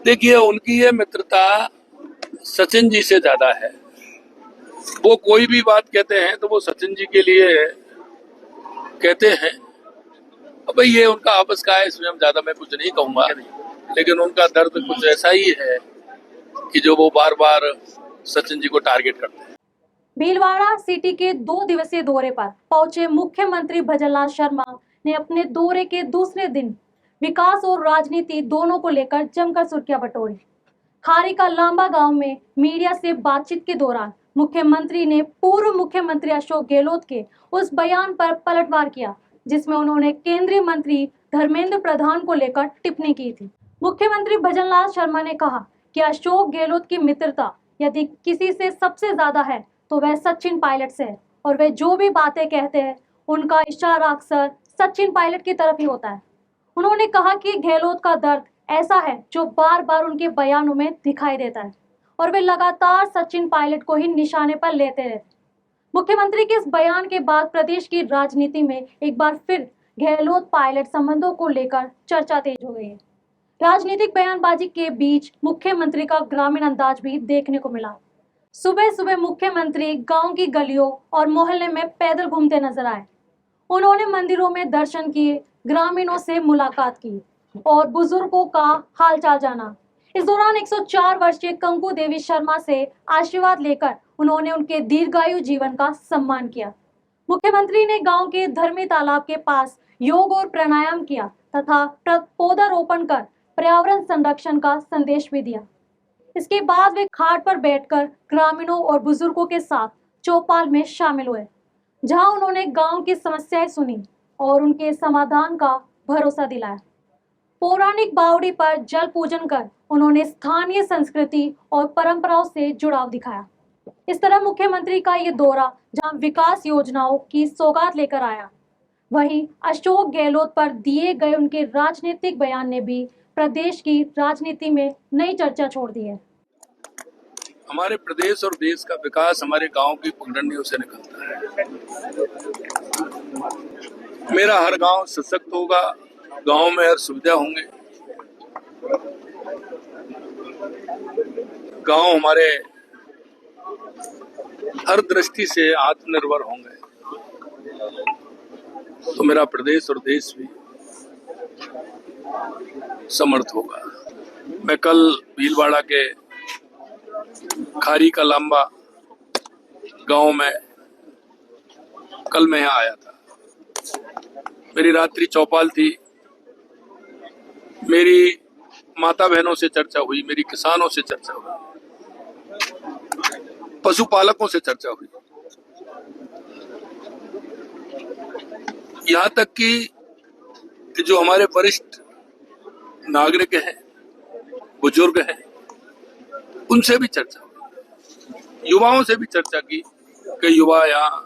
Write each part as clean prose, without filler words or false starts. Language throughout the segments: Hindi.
देखिए, उनकी ये मित्रता सचिन जी से ज्यादा है। वो कोई भी बात कहते हैं तो वो सचिन जी के लिए कहते हैं। अब भाई ये उनका आपस का है, इसमें हम ज्यादा मैं कुछ नहीं कहूंगा, लेकिन उनका दर्द कुछ ऐसा ही है कि जो वो बार बार सचिन जी को टारगेट करते हैं। भीलवाड़ा सिटी के 2 दिवसीय दौरे पर पहुंचे मुख्यमंत्री भजनलाल शर्मा ने अपने दौरे के दूसरे दिन विकास और राजनीति दोनों को लेकर जमकर सुर्खियां बटोरी। खारी का लांबा गांव में मीडिया से बातचीत के दौरान मुख्यमंत्री ने पूर्व मुख्यमंत्री अशोक गहलोत के उस बयान पर पलटवार किया जिसमें उन्होंने केंद्रीय मंत्री धर्मेंद्र प्रधान को लेकर टिप्पणी की थी। मुख्यमंत्री भजनलाल शर्मा ने कहा कि अशोक गहलोत की मित्रता यदि किसी से सबसे ज्यादा है तो वह सचिन पायलट से है और वे जो भी बातें कहते हैं उनका इशारा अक्सर सचिन पायलट की तरफ ही होता है। उन्होंने कहा कि गहलोत का दर्द ऐसा है जो बार बार उनके बयानों में दिखाई देता है और वे लगातार सचिन पायलट को ही निशाने पर लेते रहते। मुख्यमंत्री के इस बयान के बाद प्रदेश की राजनीति में एक बार फिर गहलोत पायलट संबंधों को लेकर चर्चा तेज हो गई है। राजनीतिक बयानबाजी के बीच मुख्यमंत्री का ग्रामीण अंदाज भी देखने को मिला। सुबह सुबह मुख्यमंत्री गांव की गलियों और मोहल्ले में पैदल घूमते नजर आए। उन्होंने मंदिरों में दर्शन किए, ग्रामीणों से मुलाकात की और बुजुर्गों का हालचाल जाना। इस दौरान 104 वर्षीय कंकु देवी शर्मा से आशीर्वाद लेकर उन्होंने उनके दीर्घायु जीवन का सम्मान किया। मुख्यमंत्री ने गांव के धर्मी तालाब के पास योग और प्राणायाम किया तथा पौधारोपण कर पर्यावरण संरक्षण का संदेश भी दिया। इसके बाद वे खाट पर बैठकर ग्रामीणों और बुजुर्गों के साथ चौपाल में शामिल हुए, जहां उन्होंने गांव की समस्याएं सुनी और उनके समाधान का भरोसा दिलाया। पौराणिक बावड़ी पर जल पूजन कर उन्होंने स्थानीय संस्कृति और परंपराओं से जुड़ाव दिखाया। इस तरह मुख्यमंत्री का ये दौरा जहां विकास योजनाओं की सौगात लेकर आया, वहीं अशोक गहलोत पर दिए गए उनके राजनीतिक बयान ने भी प्रदेश की राजनीति में नई चर्चा छोड़ दी है। हमारे प्रदेश और देश का विकास हमारे गांव की पगडंडियों से निकलता है। मेरा हर गांव सशक्त होगा, गांव में हर सुविधा होंगे, गांव हमारे हर दृष्टि से आत्मनिर्भर होंगे, तो मेरा प्रदेश और देश भी समर्थ होगा। मैं कल भीलवाड़ा के खारी का लांबा गांव में कल मैं यहाँ आया था। मेरी रात्रि चौपाल थी। मेरी माता बहनों से चर्चा हुई, मेरी किसानों से चर्चा हुई, पशुपालकों से चर्चा हुई, यहाँ तक कि जो हमारे वरिष्ठ नागरिक हैं, बुजुर्ग हैं, उनसे भी चर्चा हुई, युवाओं से भी चर्चा की कि युवा यहाँ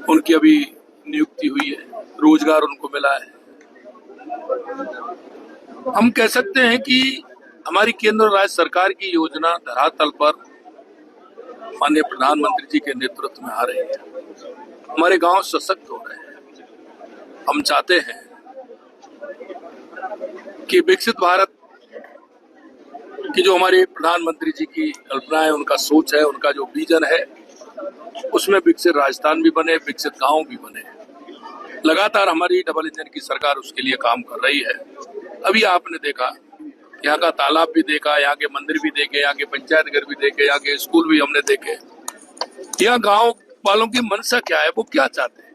उनकी अभी नियुक्ति हुई है, रोजगार उनको मिला है। हम कह सकते हैं कि हमारी केंद्र और राज्य सरकार की योजना धरातल पर माननीय प्रधानमंत्री जी के नेतृत्व में आ रही है। हमारे गांव सशक्त हो रहे हैं। हम चाहते हैं कि विकसित भारत की जो हमारे प्रधानमंत्री जी की कल्पना है, उनका सोच है, उनका जो विजन है, उसमें विकसित राजस्थान भी बने, विकसित गांव भी बने। लगातार हमारी डबल इंजन की सरकार उसके लिए काम कर रही है। अभी आपने देखा, यहाँ का तालाब भी देखा, यहाँ के मंदिर भी देखे, यहाँ के पंचायत घर भी देखे, यहाँ के स्कूल भी हमने देखे। यहाँ गांव वालों की मंशा क्या है, वो क्या चाहते हैं,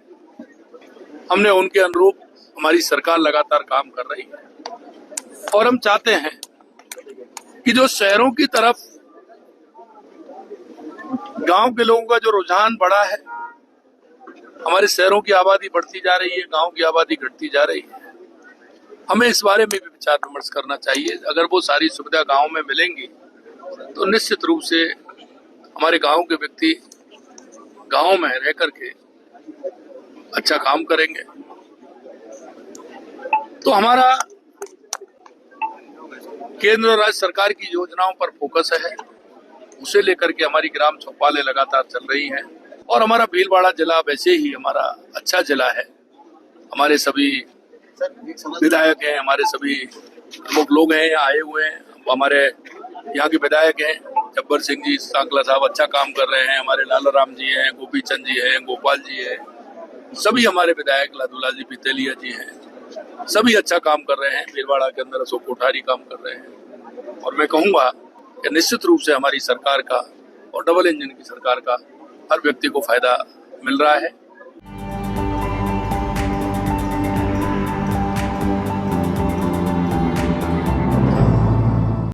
हमने उनके अनुरूप हमारी सरकार लगातार काम कर रही है। और हम चाहते हैं कि जो शहरों की तरफ गांव के लोगों का जो रुझान बढ़ा है, हमारे शहरों की आबादी बढ़ती जा रही है, गांव की आबादी घटती जा रही है, हमें इस बारे में भी विचार विमर्श करना चाहिए। अगर वो सारी सुविधा गांव में मिलेंगी तो निश्चित रूप से हमारे गांव के व्यक्ति गांव में रह करके अच्छा काम करेंगे। तो हमारा केंद्र और राज्य सरकार की योजनाओं पर फोकस है, उसे लेकर के हमारी ग्राम चौपालें लगातार चल रही हैं। और हमारा भीलवाड़ा जिला वैसे ही हमारा अच्छा जिला है। हमारे सभी विधायक हैं, हमारे सभी प्रमुख लोग हैं यहाँ आए हुए हैं। हमारे यहाँ के विधायक हैं जब्बर सिंह जी सांकला साहब अच्छा काम कर रहे हैं, हमारे लाला राम जी हैं, गोपी चंद जी हैं, गोपाल जी हैं, सभी हमारे विधायक लादूला जी पितेलिया जी हैं, सभी अच्छा काम कर रहे हैं। भीलवाड़ा के अंदर अशोक कोठारी काम कर रहे हैं और मैं कहूँगा कि निश्चित रूप से हमारी सरकार का और डबल इंजन की सरकार का हर व्यक्ति को फायदा मिल रहा है।